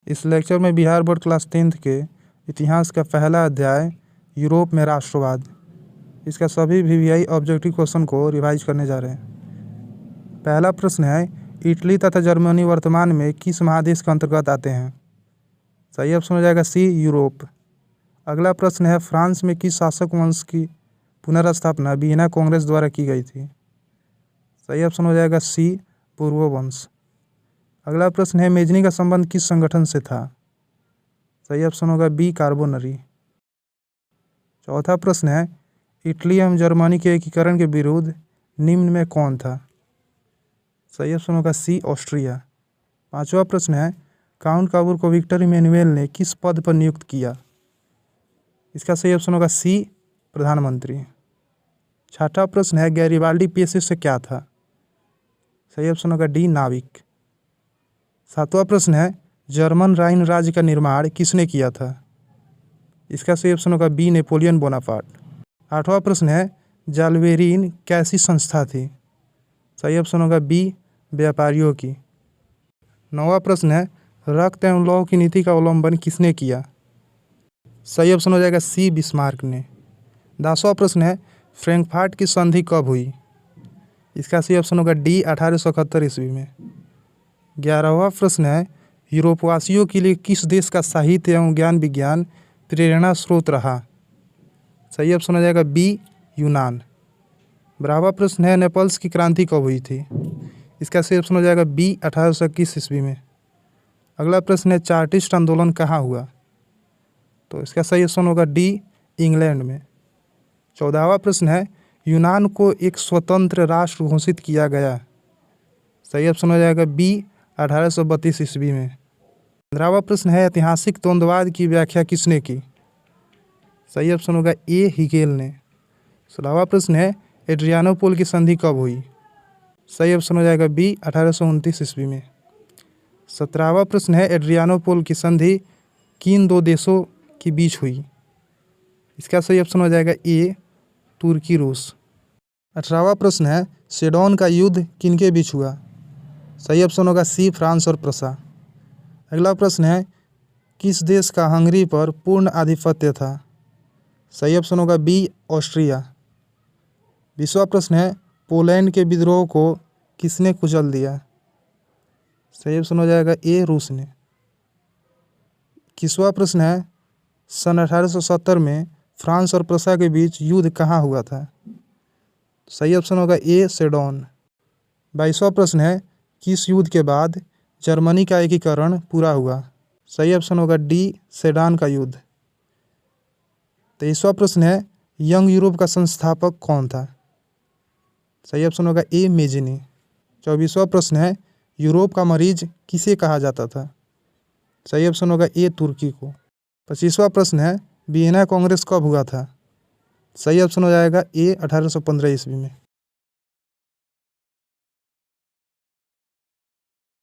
इस लेक्चर में Bihar board class 10th के इतिहास का पहला अध्याय यूरोप में राष्ट्रवाद, इसका सभी VVI ऑब्जेक्टिव क्वेश्चन को रिवाइज करने जा रहे हैं। पहला प्रश्न है, इटली तथा जर्मनी वर्तमान में किस महादेश के अंतर्गत आते हैं? सही ऑप्शन हो जाएगा सी, यूरोप। अगला प्रश्न है, फ्रांस में किस शासक वंश की पुनर्स्थापना वियना कांग्रेस द्वारा की गई थी? सही ऑप्शन हो जाएगा सी, पूर्व वंश। अगला प्रश्न है, मेजनी का संबंध किस संगठन से था? सही ऑप्शन होगा बी, कार्बोनरी। चौथा प्रश्न है, इटली एवं जर्मनी के एकीकरण के विरुद्ध निम्न में कौन था? सही ऑप्शन होगा सी, ऑस्ट्रिया। पांचवा प्रश्न है, काउंट काबूर को विक्टर इमैनुअल ने किस पद पर नियुक्त किया? इसका सही ऑप्शन होगा सी, प्रधानमंत्री। छठा प्रश्न है, गैरिबाल्डी पेशे से क्या था? सही ऑप्शन होगा डी, नाविक। सातवां प्रश्न है, जर्मन राइन राज्य का निर्माण किसने किया था? इसका सही ऑप्शन होगा बी, नेपोलियन बोनापार्ट। आठवां प्रश्न है, जाल्वेरिन कैसी संस्था थी? सही ऑप्शन होगा बी, व्यापारियों की। नौवां प्रश्न है, रक्त एवं लौह की नीति का अवलंबन किसने किया? सही ऑप्शन हो जाएगा सी, बिस्मार्क ने। 10वां प्रश्न है, फ्रैंकफर्ट की संधि कब हुई? इसका सही ऑप्शन होगा डी, 1871 ईस्वी में। 11वां प्रश्न है, यूरोपवासियों के लिए किस देश का साहित्य एवं ज्ञान विज्ञान प्रेरणा स्रोत रहा? सही ऑप्शन हो जाएगा बी, यूनान। 12वां प्रश्न है, नेपल्स की क्रांति कब हुई थी? इसका सही ऑप्शन हो जाएगा बी, 1821 ईस्वी में। अगला प्रश्न है, चार्टिस्ट आंदोलन कहाँ हुआ? तो इसका सही ऑप्शन होगा डी, इंग्लैंड में। 14वां प्रश्न है, यूनान को एक स्वतंत्र राष्ट्र घोषित किया गया? सही ऑप्शन हो जाएगा बी, 1832 ईस्वी में। 15वां प्रश्न है, ऐतिहासिक द्वंद्ववाद की व्याख्या किसने की? सही ऑप्शन होगा ए, हिगेल ने। 16वां प्रश्न है, एड्रियानोपोल की संधि कब हुई? सही ऑप्शन हो जाएगा बी, 1829 ईस्वी में। 17वां प्रश्न है, एड्रियानोपोल की संधि किन दो देशों के बीच हुई? इसका सही ऑप्शन हो जाएगा ए, तुर्की रूस। 18वां प्रश्न है, सेडोन का युद्ध किनके बीच हुआ? सही ऑप्शन होगा सी, फ्रांस और प्रसा। अगला प्रश्न है, किस देश का हंगरी पर पूर्ण आधिपत्य था? सही ऑप्शन होगा बी, ऑस्ट्रिया। 20वां प्रश्न है, पोलैंड के विद्रोह को किसने कुचल दिया? सही ऑप्शन हो जाएगा ए, रूस ने। 21वां प्रश्न है, सन 1870 में फ्रांस और प्रसा के बीच युद्ध कहाँ हुआ था? सही ऑप्शन होगा ए, सेडोन। 22वां प्रश्न है, किस युद्ध के बाद जर्मनी का एकीकरण पूरा हुआ? सही ऑप्शन होगा डी, सेडान का युद्ध। 23वां प्रश्न है, यंग यूरोप का संस्थापक कौन था? सही ऑप्शन होगा ए, मेजनी। 24वां प्रश्न है, यूरोप का मरीज किसे कहा जाता था? सही ऑप्शन होगा ए, तुर्की को। 25वां प्रश्न है, वियना कांग्रेस कब हुआ था? सही ऑप्शन हो जाएगा ए, 1815 ईस्वी में।